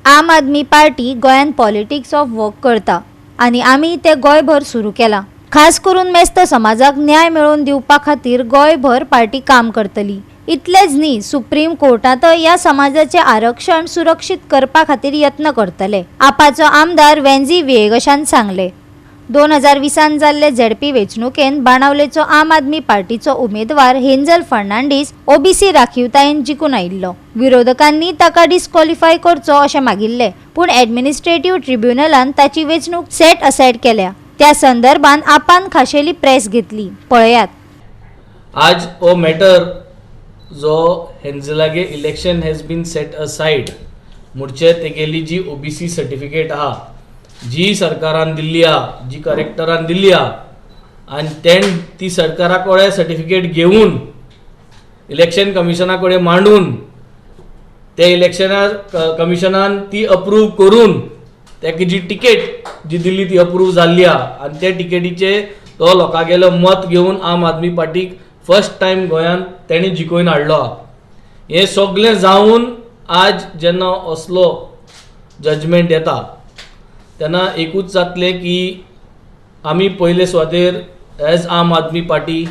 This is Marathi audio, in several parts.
आम आदमी पार्टी गोंयान पॉलिटिक्स ऑफ वर्क करता आनी आमी ते गोंयभर सुरू केला। खास करून मेस्त समाजाक न्याय मेळोवन दिवपा खातीर गोंयभर पार्टी काम करतली। इतलेच न्ही, सुप्रीम कोर्टात ह्या समाजाचे आरक्षण सुरक्षीत करपा खातीर यत्न करतले, आपाचो आमदार वेंझी विएगशान सांगले। 2020 जाल्ले झेडपी वेंचणुकेन बाणावलेचो आम आदमी पार्टीचो उमेदवार हेंजल फर्नांडीस ओबीसी राखीवतायेन जिखून आयिल्लो। विरोधकांनी ताका डिस्क्वॉलिफाय करचो अशें मागिल्ले, पूण एडमिनिस्ट्रेटिव्ह ट्रिब्युनलान ताची वेंचणूक सेट असायड केल्या। त्या संदर्भान आपान खाशेली प्रेस घेतली, पळयात। आज ओ मॅटर जो हेंजलागे इलेक्शन हॅज बीन सेट असायड म्हणचे तेगेली जी ओबीसी सर्टिफिकेट आहा, जी सरकारान दिल्ली आहा, जी करेक्टरान दिल्ली आहा, आनी तेण ती सरकारा कडेन सर्टिफिकेट घेवन इलेक्शन कमिशना कडेन मांडून ते कमिशनान ती अप्रूव करून तेका जी टिकेट जी दिल्ली ती अप्रूव जाल्ली आहा आनी त्या टिकेटीचे तो लोकांगेलो मत घेवन आम आदमी पार्टीक फर्स्ट टायम गोंयान तेणी जिखोवन हाडलो आहा। हें सगळें जावन आज जेन्ना असलो जजमेंट येता तेन्ना एकूच जातलें की आमी पयले सुवातेर as Aam Aadmi party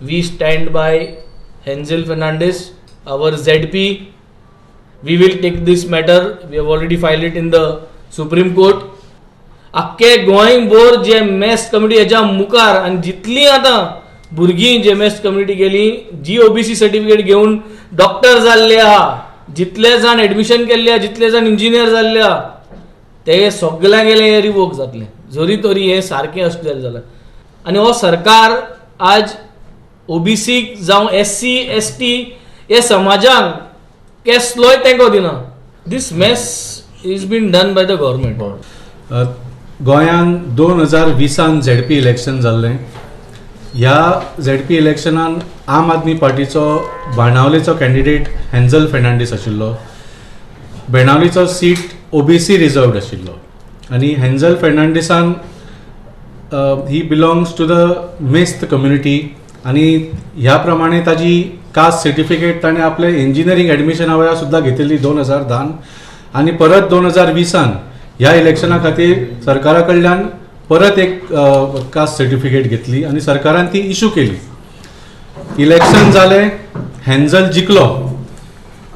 we stand by Hanzel Fernandes, our ZP. We will take this matter. We have already filed it in the Supreme Court. आख्खे गोंयभर जे मेस्ट कम्युनिटी हेच्या मुखार आनी जितलीं आतां भुरगीं जे मेस्ट कम्युनिटी गेली जी ओबीसी सर्टिफिकेट घेवन डॉक्टर जाल्ले आहा, जितले जाण एडमिशन केल्ले आहा, जितले जाण इंजिनियर जाल्ले आहा, ते सगळ्यां गेले हे रिवोक जातले जरी तरी हे सारकें आसलें जाल्यार। आनी हो सरकार आज ओबीसीक जावं SC ST हे समाजाक कसलोय तेंको दिना। This mess is been done by the government. गोंयान 2020 झेडपी इलेक्शन जाल्लें। ह्या झेडपी इलेक्शनान आम आदमी पार्टीचो बाणावलेचो कॅन्डिडेट हेंजल फर्नांडीस आशिल्लो। बाणावलेचो सीट ओबीसी रिजर्वड आशिल्लो आनी हेंजल फर्नांडीसान he belongs to the Mesta community आनी ह्या प्रमाणे ताजी कास्ट सर्टिफिकेट ताणें आपले इंजिनियरींग एडमिशना वेळार सुद्दां घेतिल्ली 2010 आनी परत 2020 ह्या इलेक्शना खातीर सरकारा कडल्यान परत एक कास्ट सर्टिफिकेट घेतली आनी सरकारान ती इशू केली। इलेक्शन जालें, हेंजल जिखलो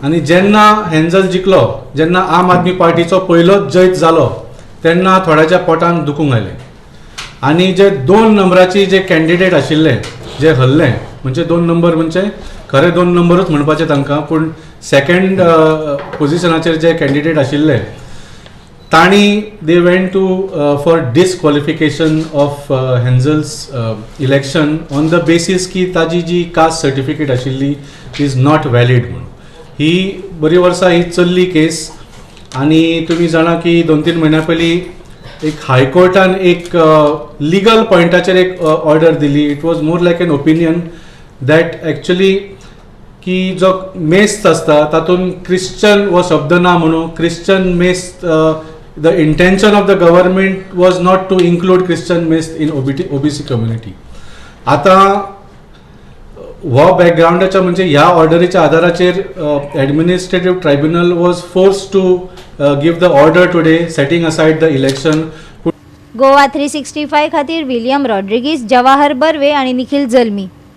आनी जेन्ना हेंजल जिखलो, जेन्ना आम आदमी पार्टीचो पयलोच जैत जालो तेन्ना थोड्याच्या पोटान दुखूंक आयलें आनी जे 2 नंबराचे जे कॅन्डिडेट आशिल्ले जे हरले, म्हणजे 2 नंबर म्हणजे खरे 2 नंबरूच म्हणपाचे तांकां, पूण सेकंड पोजिशनाचेर जे कॅन्डिडेट आशिल्ले तांणी they went to for disqualification of Hanzel's election on the basis की ताजी जी कास्ट सर्टिफिकेट आशिल्ली इज नॉट वॅलीड म्हणून। ही बरी वर्सां ही चल्ली केस आनी तुमी जाणा की 2-3 म्हयन्या पयलीं एक हायकोर्टान एक लिगल पॉयंटाचेर एक ऑर्डर दिली। It was more like an opinion that actually की जो मेस्त आसता तातूंत क्रिश्चन हो शब्द ना म्हणून Christian Mesta the intention of the government was not to include Christian Mesta in OBC community. आतां हो बॅकग्रावंडाच्या म्हणजे ह्या ऑर्डरीच्या आधाराचेर administrative tribunal was force to give the order today setting aside the election. Goa 365 खातीर विलियम रॉड्रिगीस, जवाहर बर्वे आनी निखिल जल्मी।